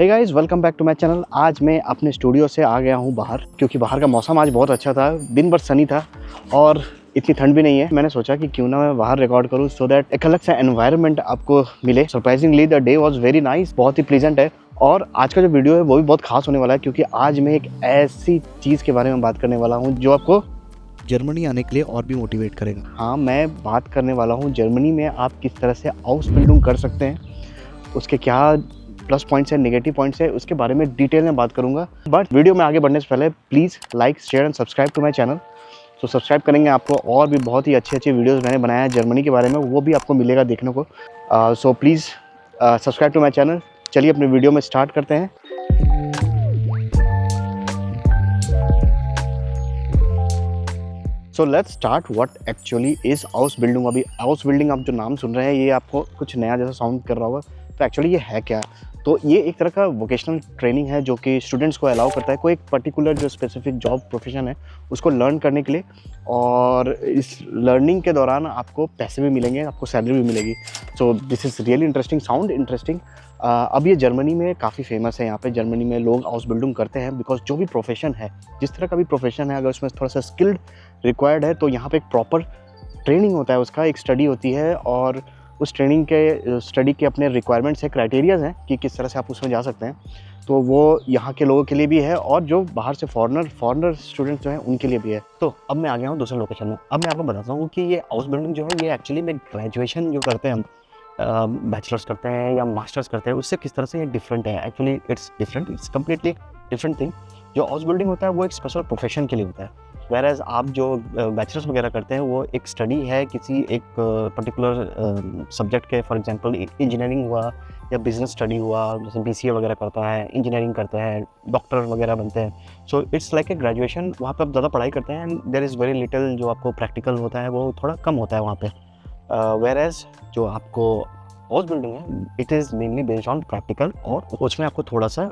Hey guys, welcome back to my channel. आज मैं अपने स्टूडियो से आ गया हूँ बाहर, क्योंकि बाहर का मौसम आज बहुत अच्छा था। दिन भर सनी था और इतनी ठंड भी नहीं है। मैंने सोचा कि क्यों ना मैं बाहर रिकॉर्ड करूँ, सो दैट एक अलग सा एनवायरनमेंट आपको मिले। Surprisingly the day was very nice, बहुत ही प्लीजेंट है। और आज का जो वीडियो है वो भी बहुत खास होने वाला है, क्योंकि आज मैं एक ऐसी चीज़ के बारे में बात करने वाला हूँ जो आपको जर्मनी आने के लिए और भी मोटिवेट करेगा। हाँ, मैं बात करने वाला हूँ जर्मनी में आप किस तरह से हाउस बिल्डिंग कर सकते हैं, उसके क्या प्लस पॉइंट्स है, नेगेटिव पॉइंट्स है, उसके बारे में डिटेल में बात करूंगा। बट वीडियो में आगे बढ़ने से पहले please like, share and subscribe to my channel. तो सब्सक्राइब करेंगे आपको और भी बहुत ही अच्छे अच्छे वीडियोस मैंने बनाया है जर्मनी के बारे में, वो भी आपको मिलेगा देखने को। So please subscribe to my channel. चलिए अपने वीडियो में स्टार्ट करते हैं। So let's start what actually is house building. अभी हाउस बिल्डिंग आप जो नाम सुन रहे हैं ये आपको कुछ नया जैसा साउंड कर रहा होगा, तो एक्चुअली ये है क्या? तो ये एक तरह का वोकेशनल ट्रेनिंग है जो कि स्टूडेंट्स को अलाउ करता है कोई एक पर्टिकुलर जो स्पेसिफिक जॉब प्रोफेशन है उसको लर्न करने के लिए। और इस लर्निंग के दौरान आपको पैसे भी मिलेंगे, आपको सैलरी भी मिलेगी। सो this is really interesting, sound interesting. अब ये जर्मनी में काफ़ी फेमस है। यहाँ पे जर्मनी में लोग हाउस बिल्डिंग करते हैं बिकॉज जो भी प्रोफेशन है, जिस तरह का भी प्रोफेशन है, अगर उसमें थोड़ा सा स्किल्ड रिक्वायर्ड है तो यहाँ पे एक प्रॉपर ट्रेनिंग होता है, उसका एक स्टडी होती है। और उस ट्रेनिंग के स्टडी के अपने रिक्वायरमेंट्स हैं, क्राइटेरियाज़ हैं कि किस तरह से आप उसमें जा सकते हैं। तो वो यहाँ के लोगों के लिए भी है और जो बाहर से फॉरेनर स्टूडेंट्स जो हैं उनके लिए भी है। तो अब मैं आ गया हूँ दूसरे लोकेशन में। अब मैं आपको बताता हूँ कि ये हाउस बिल्डिंग जो है ये एक्चुअली में ग्रेजुएशन जो करते हैं हम, बैचलर्स करते हैं या मास्टर्स करते हैं, उससे किस तरह से ये डिफरेंट है। Actually it's different, it's completely different thing. जो हाउस बिल्डिंग होता है वो एक स्पेशल प्रोफेशन के लिए होता है, वेयर एज आप जो बैचलर्स वगैरह करते हैं वो एक स्टडी है किसी एक पर्टिकुलर सब्जेक्ट के। फॉर एग्जांपल इंजीनियरिंग हुआ या बिजनेस स्टडी हुआ, जैसे बीसीए वगैरह करता है, इंजीनियरिंग करते हैं, डॉक्टर वगैरह बनते हैं। So it's like a graduation. वहाँ पे आप ज़्यादा पढ़ाई करते हैं and there is very little जो आपको प्रैक्टिकल होता है वो थोड़ा कम होता है वहाँ पे। वेयर एज जो आपको हाउस बिल्डिंग है it is mainly based on practical, और उसमें आपको थोड़ा सा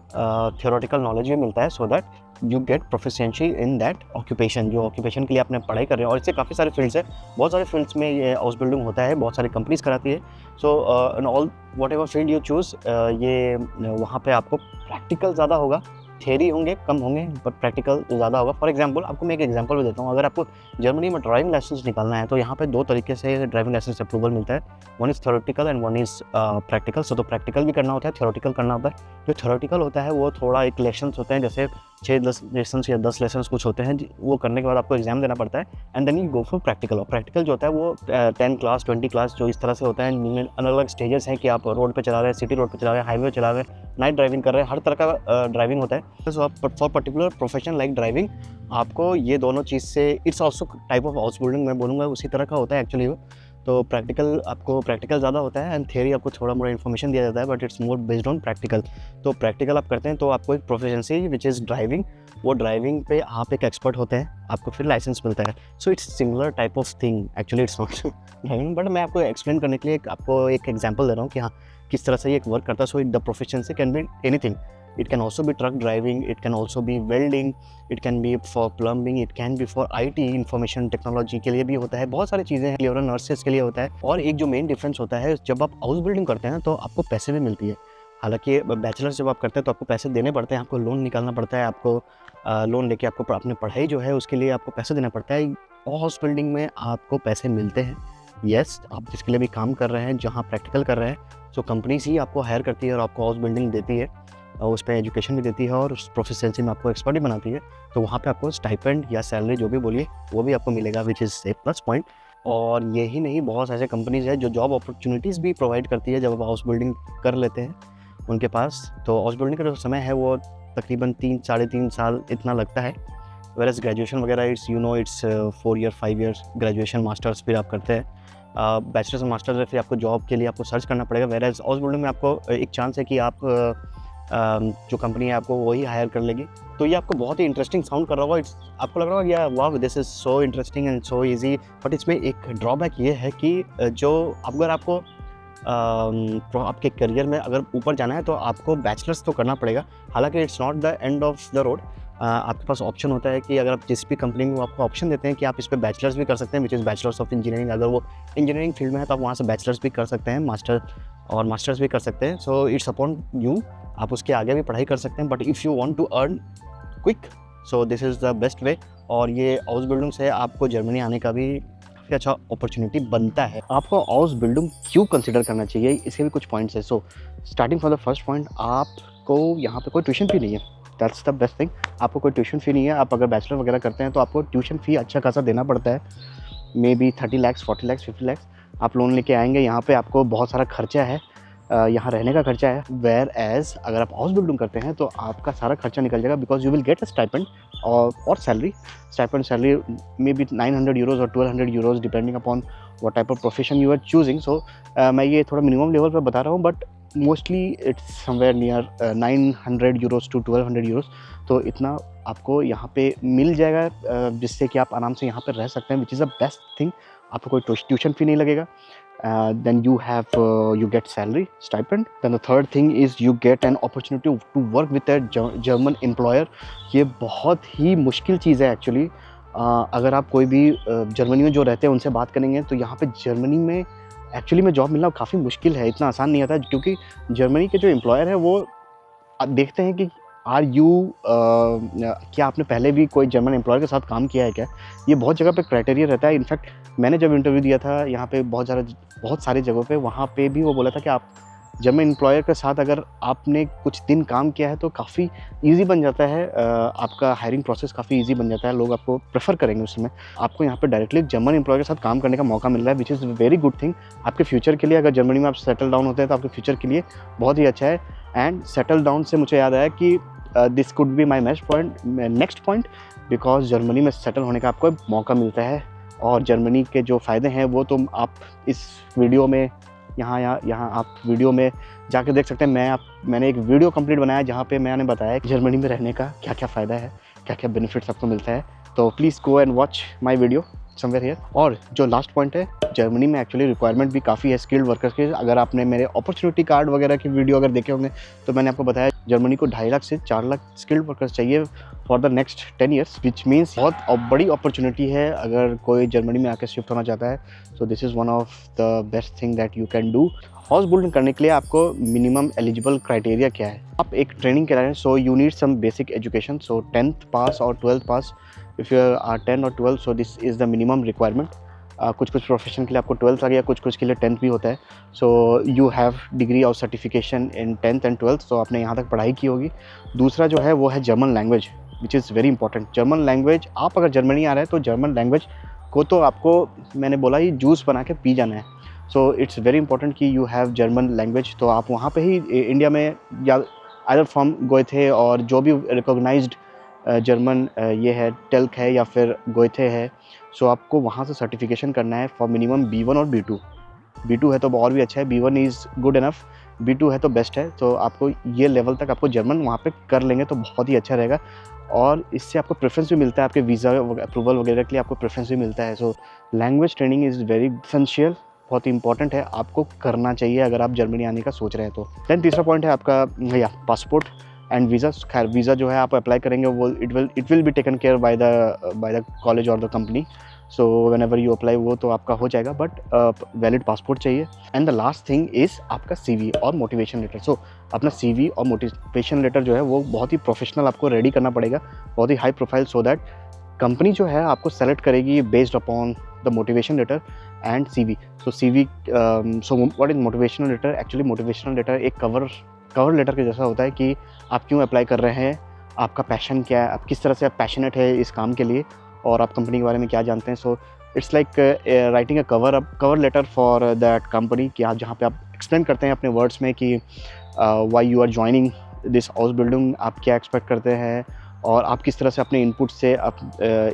थियोरेटिकल नॉलेज भी मिलता है, so that you get proficiency in that occupation, जो ऑक्यूपेशन के लिए आपने पढ़ाई कर रहे हैं। और इससे काफ़ी सारे फील्ड्स है, बहुत सारे फील्ड्स में ये हाउस बिल्डिंग होता है, बहुत सारी कंपनीज कराती है। So in all whatever field you choose, ये वहाँ पे आपको प्रैक्टिकल ज़्यादा होगा, थियरी होंगे कम होंगे बट प्रैक्टिकल ज़्यादा होगा। फॉर एग्जांपल आपको मैं एक एग्जांपल भी देता हूँ। अगर आपको जर्मनी में ड्राइविंग लाइसेंस निकालना है तो यहाँ पे दो तरीके से ड्राइविंग लाइसेंस अप्रूवल मिलता है, one is theoretical and one is practical. So तो प्रैक्टिकल भी करना होता है, थ्योरेटिकल करना होता है। जो थ्योरेटिकल होता है वो थोड़ा एक लेसन्स होते हैं, जैसे 6-10 लेसन्स या 10 लेसन्स कुछ होते हैं, वो करने के बाद आपको एग्जाम देना पड़ता है and then you go for practical. और प्रैक्टिकल जो होता है वो 10 क्लास 20 क्लास जो इस तरह से होता है, जिनमें अलग अलग स्टेजेस हैं कि आप रोड पे चला रहे हैं, सिटी रोड पे चला रहे हैं, हाईवे चला रहे हैं, नाइट ड्राइविंग कर रहे हैं, हर तरह का ड्राइविंग होता है। सो आप for particular profession like driving आपको ये दोनों चीज़ से, it's also type of house building मैं बोलूँगा उसी तरह का होता है एक्चुअली वो। तो प्रैक्टिकल आपको प्रैक्टिकल ज़्यादा होता है एंड थियरी आपको थोड़ा मोड़ा इन्फॉर्मेशन दिया जाता है, but it's more based on practical. तो प्रैक्टिकल आप करते हैं तो आपको एक प्रोफिशिएंसी विच इज़ ड्राइविंग, वो ड्राइविंग पे आप एक एक्सपर्ट होते हैं, आपको फिर लाइसेंस मिलता है। So it's similar type of thing, actually it's not driving, but मैं आपको एक्सप्लेन करने के लिए आपको एक एग्जाम्पल दे रहा हूँ कि हाँ किस तरह से ये वर्क करता है। So the proficiency can be anything, it can also be truck driving, it can also be welding, it can be for plumbing, it can be for IT information technology के लिए भी होता है, बहुत सारी चीज़ें हैं, और नर्सेस के लिए होता है। और एक जो मेन डिफरेंस होता है, जब आप हाउस बिल्डिंग करते हैं तो आपको पैसे भी मिलती है। हालांकि बैचलर्स जब आप करते हैं तो आपको पैसे देने पड़ते हैं, आपको लोन निकालना पड़ता है, आपको लोन लेके आपको अपनी पढ़ाई जो है उसके लिए आपको पैसे देना पड़ता है। हाउस बिल्डिंग में आपको पैसे मिलते हैं, यस, आप जिसके लिए भी काम कर रहे हैं, जहाँ प्रैक्टिकल कर रहे हैं, सो कंपनीज ही आपको हायर करती है और आपको हाउस बिल्डिंग देती है, और उस पर एजुकेशन भी देती है और उस प्रोफिशिएंसी में आपको एक्सपर्ट भी बनाती है। तो वहाँ पे आपको स्टाइपेंड या सैलरी जो भी बोलिए वो भी आपको मिलेगा, which is a plus point. और यही नहीं, बहुत ऐसे कंपनीज है जो जॉब अपॉर्चुनिटीज़ भी प्रोवाइड करती है जब आप हाउस बिल्डिंग कर लेते हैं उनके पास। तो हाउस बिल्डिंग का जो समय है वो तकरीबन 3-3.5 साल इतना लगता है, वेरएज़ ग्रेजुएशन वगैरह it's 4 year 5 years graduation, masters फिर आप करते हैं, बैचलर्स और मास्टर्स है, फिर आपको जॉब के लिए आपको सर्च करना पड़ेगा। वेरएज़ हाउस बिल्डिंग में आपको एक चांस है कि आप जो कंपनी है आपको वही हायर कर लेगी। तो ये आपको बहुत ही इंटरेस्टिंग साउंड कर रहा होगा, आपको लग रहा होगा या वाह this is so interesting and so easy. But इसमें एक ड्रॉबैक ये है कि जो अगर आपको आपके करियर में अगर ऊपर जाना है तो आपको बैचलर्स तो करना पड़ेगा। हालांकि it's not the end of the road, आपके पास ऑप्शन होता है कि अगर आप जिस भी कंपनी में आपको ऑप्शन देते हैं कि आप इस पर बैचलर्स भी कर सकते हैं, which is bachelors of engineering. अगर वो इंजीनियरिंग फील्ड में है तो आप वहाँ से बैचलर्स भी कर सकते हैं, मास्टर्स भी कर सकते हैं। सो इट्स अपॉन यू, आप उसके आगे भी पढ़ाई कर सकते हैं, but if you want to earn quick, so this is the best way. और ये हाउस बिल्डिंग से आपको जर्मनी आने का भी काफ़ी अच्छा अपॉर्चुनिटी बनता है। आपको हाउस बिल्डिंग क्यों कंसिडर करना चाहिए, इसके भी कुछ पॉइंट्स है। So starting from the first point, आपको यहाँ पे कोई ट्यूशन फी नहीं है, दैट्स द बेस्ट थिंग। आपको कोई ट्यूशन फ़ी नहीं है। आप अगर बैचलर वगैरह करते हैं तो आपको ट्यूशन फ़ी अच्छा खासा देना पड़ता है, may be 30 lakhs, 40 lakhs, 50 lakhs। आप लोन लेके आएंगे, यहाँ पे आपको बहुत सारा खर्चा है, यहाँ रहने का खर्चा है। वेयर एज अगर आप हाउस बिल्डिंग करते हैं तो आपका सारा खर्चा निकल जाएगा, because you will get a stipend और salary. Stipend salary may be 900 euros और 1200 euros depending upon what type of profession you are choosing. So मैं ये थोड़ा मिनिमम लेवल पर बता रहा हूँ, but mostly it's somewhere near 900 euros to 1200 euros। तो इतना आपको यहाँ पे मिल जाएगा, जिससे कि आप आराम से यहाँ पर रह सकते हैं, which is the best thing. आपको कोई ट्यूशन फ़ी नहीं लगेगा। Then you get salary stipend. Then the third thing is you get an opportunity to work with a German employer। ये बहुत ही मुश्किल चीज़ है एक्चुअली। अगर आप कोई भी जर्मनी में जो रहते हैं उनसे बात करेंगे तो यहाँ पे जर्मनी में एक्चुअली में जॉब मिलना काफ़ी मुश्किल है, इतना आसान नहीं आता है, क्योंकि जर्मनी के जो एम्प्लॉयर है वो देखते हैं कि क्या आपने पहले भी कोई जर्मन एम्प्लॉयर के साथ काम किया है क्या। ये बहुत जगह पे क्राइटेरिया रहता है। इनफैक्ट मैंने जब इंटरव्यू दिया था यहाँ पे बहुत सारी जगहों पे, वहाँ पे भी वो बोला था कि आप जर्मन एम्प्लॉयर के साथ अगर आपने कुछ दिन काम किया है तो काफ़ी ईजी बन जाता है, आपका हायरिंग प्रोसेस काफ़ी ईजी बन जाता है, लोग आपको प्रेफर करेंगे उसमें। आपको यहाँ पे डायरेक्टली जर्मन एम्प्लॉयर के साथ काम करने का मौका मिल रहा है, विच इज़ वेरी गुड थिंग आपके फ्यूचर के लिए। अगर जर्मनी में आप सेटल डाउन होते हैं तो आपके फ्यूचर के लिए बहुत ही अच्छा है। एंड सेटल डाउन से मुझे याद आया कि this could be my next point, because Germany में सेटल होने का आपको मौका मिलता है। और जर्मनी के जो फ़ायदे हैं वो तो आप इस वीडियो में यहाँ आप वीडियो में जाकर देख सकते हैं। मैंने एक वीडियो कंप्लीट बनाया जहाँ पे मैंने बताया कि जर्मनी में रहने का क्या क्या फ़ायदा है, क्या क्या बेनिफिट्स आपको मिलता है। तो please go and watch my video somewhere here. और जो लास्ट पॉइंट है, जर्मनी में एक्चुअली रिक्वायरमेंट भी काफ़ी है स्किल्ड वर्कर्स के। अगर आपने मेरे अपॉर्चुनिटी कार्ड वगैरह की वीडियो अगर देखे होंगे तो मैंने आपको बताया जर्मनी को 2.5 लाख से 4 लाख स्किल्ड वर्कर्स चाहिए for the next 10 years, which means बहुत बड़ी अपॉर्चुनिटी है अगर कोई जर्मनी में आकर शिफ्ट होना चाहता है। So this is one of the best thing that you can do. House building करने के लिए आपको मिनिमम एलिजिबल क्राइटेरिया क्या है, आप एक ट्रेनिंग करा रहे हैं, so you need some basic education. So 10th pass और 12th pass, if you are 10 और 12, so this is the minimum requirement. कुछ प्रोफेशन के लिए आपको 12th आ गया, कुछ के लिए 10th भी होता है। सो यू हैव डिग्री और certification in 10th and 12th, सो आपने यहाँ तक पढ़ाई की होगी। दूसरा जो है वो है German language, which is very important. German language, आप अगर जर्मनी आ रहे हैं तो जर्मन लैंग्वेज को तो आपको मैंने बोला ही जूस बना के पी जाना है। सो इट्स वेरी इंपॉर्टेंट कि यू हैव जर्मन लैंग्वेज। तो आप वहाँ पे ही इंडिया में या आइदर फ्रॉम गोएथे और जो भी रिकॉग्नाइज्ड जर्मन ये है टेल्क है या फिर गोएथे है, सो आपको वहाँ से सर्टिफिकेशन करना है फॉर मिनिमम B1 और B2। B2 है तो और भी अच्छा है, B1 is good enough, B2 है तो बेस्ट है। तो आपको ये लेवल तक आपको जर्मन वहाँ पे कर लेंगे तो बहुत ही अच्छा रहेगा, और इससे आपको प्रेफरेंस भी मिलता है, आपके वीज़ा अप्रूवल वगैरह के लिए आपको प्रेफरेंस भी मिलता है। So language training is very essential, बहुत ही इंपॉर्टेंट है, आपको करना चाहिए अगर आप जर्मनी आने का सोच रहे हैं तो। दैन तीसरा पॉइंट है आपका भैया पासपोर्ट एंड वीज़ा। खैर वीज़ा जो है आप अप्लाई करेंगे वो it will be taken care by the college और the company. So whenever you apply वो तो आपका हो जाएगा, बट वैलिड पासपोर्ट चाहिए। And the last thing is आपका CV और मोटिवेशन लेटर। सो अपना CV और मोटिवेशन लेटर जो है वो बहुत ही प्रोफेशनल आपको रेडी करना पड़ेगा, बहुत ही high profile, so that company जो है आपको सेलेक्ट करेगी based upon the motivation letter and CV। So what is motivational letter? Actually motivational letter एक कवर लेटर के जैसा होता है कि आप क्यों अप्लाई कर रहे हैं, आपका पैशन क्या है, आप किस तरह से आप पैशनेट है इस काम के लिए, और आप कंपनी के बारे में क्या जानते हैं। So it's like writing a cover letter for that company, कि आप जहाँ पे आप एक्सप्लेन करते हैं अपने वर्ड्स में कि why you are joining this house building, आप क्या एक्सपेक्ट करते हैं और आप किस तरह से अपने इनपुट से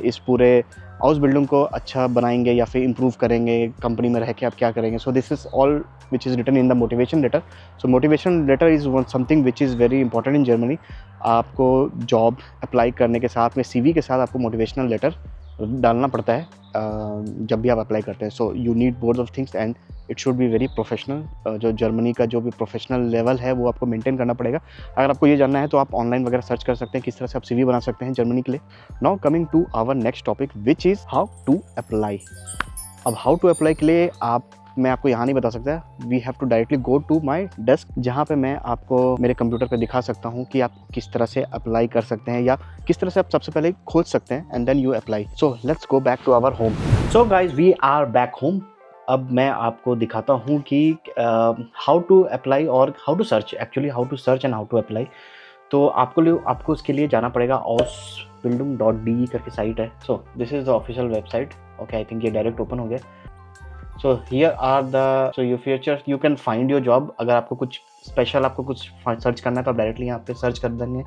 इस पूरे हाउस बिल्डिंग को अच्छा बनाएंगे या फिर इम्प्रूव करेंगे, कंपनी में रह के आप क्या करेंगे। So this is all which is written in the motivation letter. So motivation letter is something which is very important in Germany. आपको जॉब अप्लाई करने के साथ में CV के साथ आपको मोटिवेशनल लेटर डालना पड़ता है जब भी आप अप्लाई करते हैं। So you need both of things and it should be very professional. जो जर्मनी का जो भी प्रोफेशनल लेवल है वो आपको मेंटेन करना पड़ेगा। अगर आपको ये जानना है तो आप ऑनलाइन वगैरह सर्च कर सकते हैं किस तरह से आप CV बना सकते हैं जर्मनी के लिए। Now coming to our next topic which is how to apply. अब हाउ टू अप्लाई के लिए आप मैं आपको यहाँ नहीं बता सकता। We have to directly go to my desk, जहाँ पे मैं आपको मेरे कंप्यूटर पे दिखा सकता हूँ कि आप किस तरह से अप्लाई कर सकते हैं या किस तरह से आप सबसे पहले खोज सकते हैं and then you apply. So let's go back to our home. So guys, we are back home. अब मैं आपको दिखाता हूँ कि हाउ टू अप्लाई और how to search, actually how to search and how to apply. तो आपको उसके लिए जाना पड़ेगा ausbildung.de करके साइट है। So this is the official website. Okay, I think ये डायरेक्ट ओपन हो गया। So here are the your features, you can find your job. अगर आपको कुछ स्पेशल, आपको कुछ सर्च करना है तो आप डायरेक्टली यहाँ पे सर्च कर देंगे,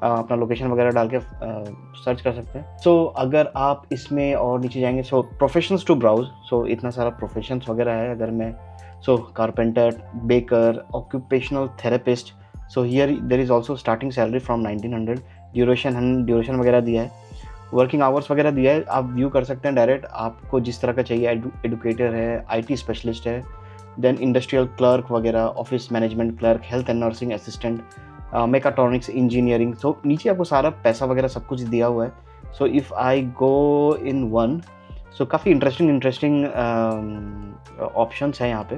अपना लोकेशन वगैरह डाल के सर्च कर सकते हैं। सो अगर आप इसमें और नीचे जाएंगे, सो प्रोफेशंस टू ब्राउज, सो इतना सारा प्रोफेशंस वगैरह है। अगर मैं carpenter, baker, occupational therapist. So here there is also starting salary from 1900। Duration वगैरह दिया है, वर्किंग आवर्स वगैरह दिया है, आप व्यू कर सकते हैं डायरेक्ट, आपको जिस तरह का चाहिए। एडुकेटर है, IT स्पेशलिस्ट है, देन इंडस्ट्रियल क्लर्क वगैरह, office management clerk, health and nursing assistant, mechatronics engineering. So नीचे आपको सारा पैसा वगैरह सब कुछ दिया हुआ है। So if I go in one, सो काफ़ी इंटरेस्टिंग ऑप्शंस हैं यहाँ पे।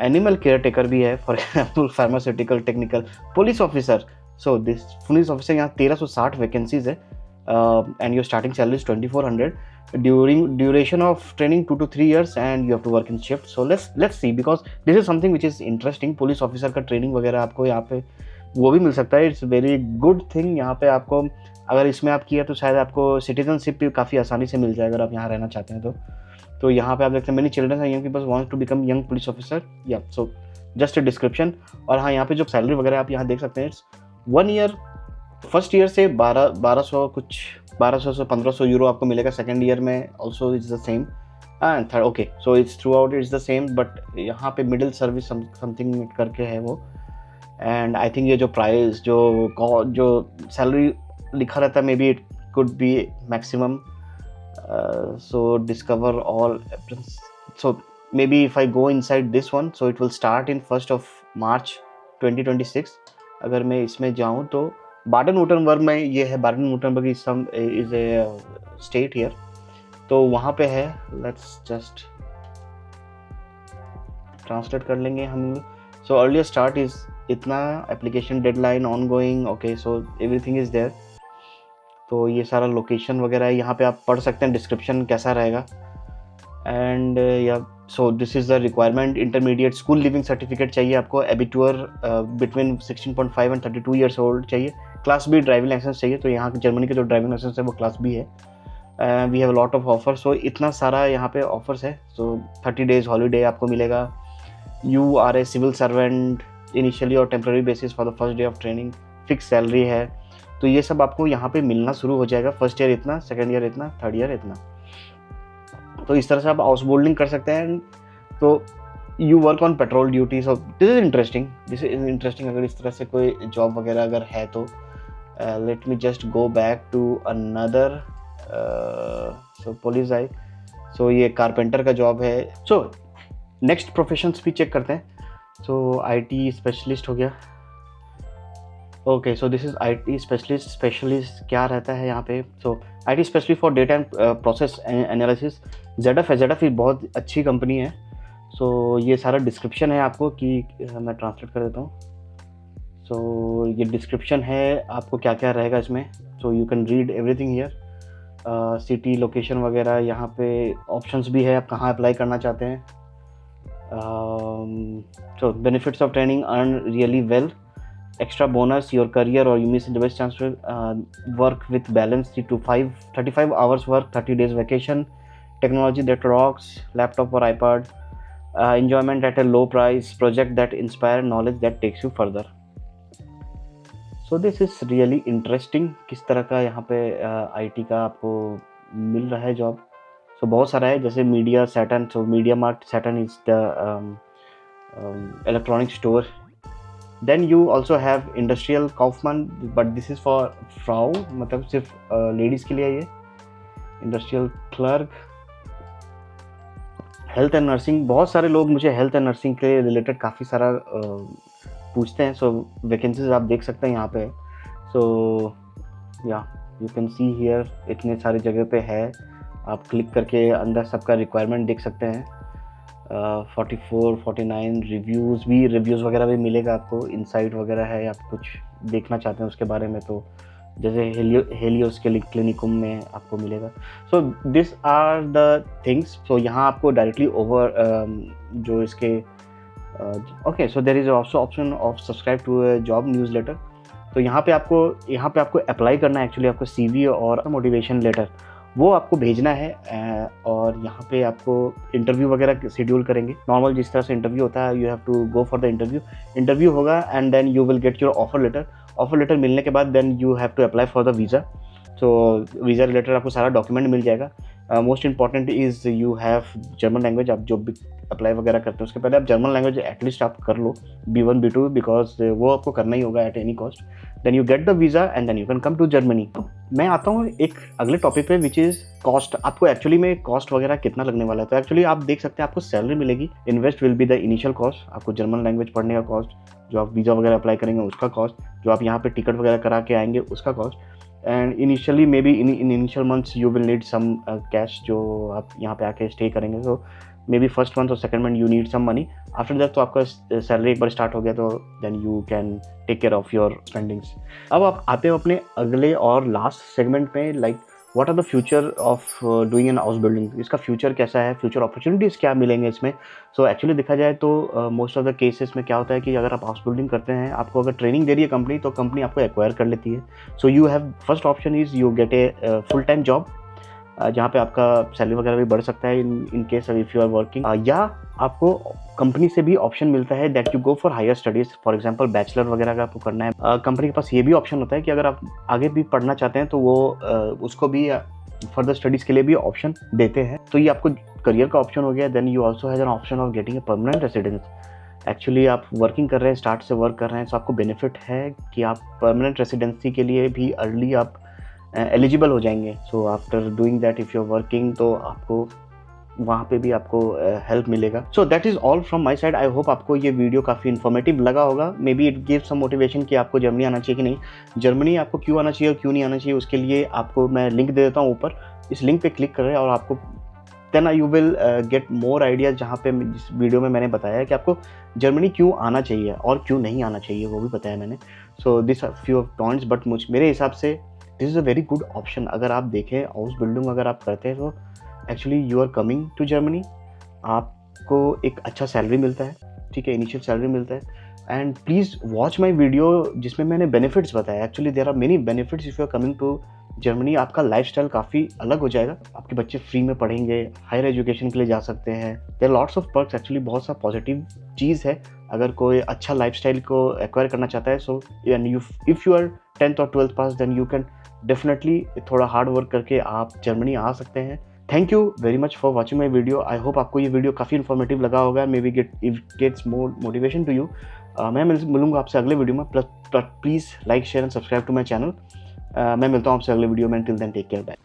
एनिमल केयर टेकर भी है, for example pharmaceutical, technical, police officer. So this police officer यहाँ 1360 वैकेंसीज है, and your starting salary is 2400. Duration of training 2 to 3 years, and you have to work in shift. So let's see, because this is something which is interesting. Police officer का training वगैरह आपको यहाँ पे वो भी मिल सकता है। It's very good thing. यहाँ पे आपको अगर इसमें आप किया तो शायद आपको सिटीजनशिप भी काफ़ी आसानी से मिल जाए अगर आप यहाँ रहना चाहते हैं तो यहाँ पे आप देखते हैं many children are young peoples want to become young police officer. या सो जस्ट अ डिस्क्रिप्शन। और हाँ, यहाँ पे जो सैलरी वगैरह आप यहाँ देख सकते हैं, इट्स 1 ईयर, फर्स्ट ईयर से 1200 से 1500 यूरो आपको मिलेगा। सेकेंड ईयर में also it's the same and third. Okay, so it's through out it's the same, but यहाँ पे मिडिल सर्विस समथिंग करके है वो। एंड आई थिंक ये जो प्राइस जो सैलरी लिखा रहता है, may be it could be maximum. So discover all, so may be if I go inside this one, so it will start in 1 मार्च 2026। अगर मैं इसमें जाऊँ तो बाडन-वुर्टनबर्ग में ये है। बाडन-वुर्टनबर्ग इज ए स्टेट हियर, तो वहाँ पे है। लेट्स जस्ट ट्रांसलेट कर लेंगे हम। सो अर्लियर स्टार्ट इज इतना, application deadline ongoing. Okay, so everything is there. तो ये सारा लोकेशन वगैरह है, यहाँ पे आप पढ़ सकते हैं डिस्क्रिप्शन कैसा रहेगा। एंड या सो this is the requirement. Intermediate school leaving certificate चाहिए आपको, एबिटूअर बिटवीन 16.5 एंड 32 ईयर्स ओल्ड चाहिए, क्लास बी ड्राइविंग लाइसेंस चाहिए। तो यहाँ जर्मनी के जो ड्राइविंग लाइसेंस है वो क्लास बी है। We have lot of offer. So इतना सारा यहाँ पे ऑफर्स है। सो 30 डेज हॉलीडे आपको मिलेगा। You are a civil servant initially और temporary basis for the first day of training. Fix salary है। तो ये सब आपको यहाँ पे मिलना शुरू हो जाएगा। फर्स्ट ईयर इतना, सेकेंड ईयर इतना, थर्ड ईयर इतना। तो इस तरह से आप हाउसबोल्डिंग कर सकते हैं। तो you work on petrol duty. So this is interesting. अगर इस तरह से कोई जॉब वगैरह अगर है तो let me just go back to another. So police आई, सो ये कारपेंटर का जॉब है। सो नेक्स्ट प्रोफेशंस भी चेक करते हैं। सो IT स्पेशलिस्ट हो गया। Okay, so this is IT specialist क्या रहता है यहाँ पे। So IT specialist for data and process analysis. ZF ये बहुत अच्छी कंपनी है। सो ये सारा डिस्क्रिप्शन है आपको कि मैं ट्रांसलेट कर देता हूँ। सो ये डिस्क्रिप्शन है आपको क्या क्या रहेगा इसमें। So you can read everything here. City, location वगैरह, यहाँ पे ऑप्शंस भी है आप कहाँ अप्लाई करना चाहते हैं। सो benefits of training, earn really well, extra bonus, your career, or you miss the best chance to work with balance, 35 hours work, 30 days vacation, technology that rocks, laptop or iPad, enjoyment at a low price, project that inspire, knowledge that takes you further. So this is really interesting। किस तरह का यहाँ पे IT का आपको मिल रहा है job. सो बहुत सारा है, जैसे media Saturn. So media mart Saturn is the electronic store. Then you also have industrial Kaufman, but this is for Frau, मतलब सिर्फ लेडीज़ के लिए ये। Industrial clerk, health and nursing. बहुत सारे लोग मुझे हेल्थ एंड नर्सिंग के रिलेटेड काफ़ी सारा पूछते हैं। सो वैकेंसीज आप देख सकते हैं यहाँ पे। सो या यू कैन सी हियर, इतने सारी जगह पे है। आप क्लिक करके अंदर सबका रिक्वायरमेंट देख सकते हैं। 44 49 रिव्यूज़ वगैरह भी मिलेगा आपको, इनसाइट वगैरह है, आप कुछ देखना चाहते हैं उसके बारे में तो जैसे हेलियोस के क्लिनिकुम में आपको मिलेगा। So this are the things. So यहाँ आपको डायरेक्टली ओवर जो इसके okay, so there is also option of subscribe to job newsletter. तो यहाँ पे आपको अप्लाई करना है, एक्चुअली आपको CV और मोटिवेशन लेटर वो आपको भेजना है। और यहाँ पे आपको इंटरव्यू वगैरह शेड्यूल करेंगे, नॉर्मल जिस तरह से इंटरव्यू होता है। You have to go for the interview होगा and then you will get your offer letter मिलने के बाद then you have to apply for the visa. So visa related आपको सारा डॉक्यूमेंट मिल जाएगा। Most important is you have German language. आप जो भी अप्लाई वगैरह करते हैं उसके पहले आप जर्मन लैंग्वेज एटलीस्ट आप कर लो, B1 B2, बिकॉज वो आपको करना ही होगा at any cost. Then you get the visa and then you can come to Germany. मैं आता हूँ एक अगले टॉपिक पे विच इज़ कॉस्ट। आपको एक्चुअली में कॉस्ट वगैरह कितना लगने वाला है, तो एक्चुअली आप देख सकते हैं आपको सैलरी मिलेगी। Invest will be the initial cost, आपको जर्मन लैंग्वेज पढ़ने का कॉस्ट, जो आप वीज़ा वगैरह अप्लाई करेंगे उसका कॉस्ट, जो आप यहाँ पे टिकट वगैरह करा के आएंगे उसका cost. And initially maybe in initial months you will need some cash, जो आप यहाँ पे आके स्टे करेंगे। तो मे बी फर्स्ट मंथ और second month you need some money. After that तो आपका सैलरी एक बार स्टार्ट हो गया तो then you can take care of your spendings. अब आप आते हो अपने अगले और लास्ट सेगमेंट में, like what are the future of doing an house building. इसका फ्यूचर कैसा है, फ्यूचर अपॉर्चुनिटीज़ क्या मिलेंगे इसमें। सो एक्चुअली देखा जाए तो मोस्ट ऑफ द केसेस में क्या होता है कि अगर आप हाउस बिल्डिंग करते हैं, आपको अगर ट्रेनिंग दे रही है कंपनी, तो कंपनी आपको एक्वायर कर लेती है। So you have first option is you get a full time job, जहाँ पे आपका सैलरी वगैरह भी बढ़ सकता है in case if you are working, या आपको कंपनी से भी ऑप्शन मिलता है that you go for higher studies. For example bachelor वगैरह अगर आपको करना है, कंपनी के पास ये भी ऑप्शन होता है कि अगर आप आगे भी पढ़ना चाहते हैं तो वो उसको भी फर्दर स्टडीज़ के लिए भी ऑप्शन देते हैं। तो ये आपको करियर का ऑप्शन हो गया। Then you also has an option of getting a permanent residence. Actually आप वर्किंग कर रहे हैं, स्टार्ट से वर्क कर रहे हैं, तो आपको बेनिफिट है कि आप परमानेंट रेसिडेंसी के लिए भी अर्ली आप एलिजिबल हो जाएंगे। So after doing that if you are working, तो आपको वहाँ पे भी आपको हेल्प मिलेगा। So that is all from my side. I hope आपको ये वीडियो काफ़ी इन्फॉर्मेटिव लगा होगा। Maybe it give some motivation कि आपको जर्मनी आना चाहिए कि नहीं, जर्मनी आपको क्यों आना चाहिए और क्यों नहीं आना चाहिए। उसके लिए आपको मैं लिंक दे देता हूँ ऊपर, इस लिंक पे क्लिक करें और आपको then you will get more ideas, जहाँ पे जिस वीडियो में मैंने बताया है कि आपको जर्मनी क्यों आना चाहिए और क्यों नहीं आना चाहिए, वो भी बताया मैंने। So this few of points, but मेरे हिसाब से this is a very good option. अगर आप देखें हाउस बिल्डिंग अगर आप करते हैं तो actually you are coming to Germany, आपको एक अच्छा सैलरी मिलता है, ठीक है, इनिशियल सैलरी मिलता है। And please watch my video जिसमें मैंने बेनिफिट्स बताया। Actually there are many benefits if you are coming to Germany. आपका लाइफस्टाइल काफ़ी अलग हो जाएगा, आपके बच्चे फ्री में पढ़ेंगे, हायर एजुकेशन के लिए जा सकते हैं। There lots of perks, actually बहुत सा पॉजिटिव चीज़ है अगर कोई अच्छा लाइफस्टाइल को एक्वायर करना चाहता है। So and you if you are 10th और 12th पास, देन यू कैन डेफिनेटली थोड़ा हार्ड वर्क करके आप जर्मनी आ सकते हैं। Thank you very much for watching my video. I hope आपको ये वीडियो काफ़ी इन्फॉर्मेटिव लगा होगा। Maybe gets more motivation to you. मैं मिलूंगा आपसे अगले वीडियो में। Please like share and subscribe to my channel. मैं मिलता हूँ आपसे अगले वीडियो में। Till then take care, bye.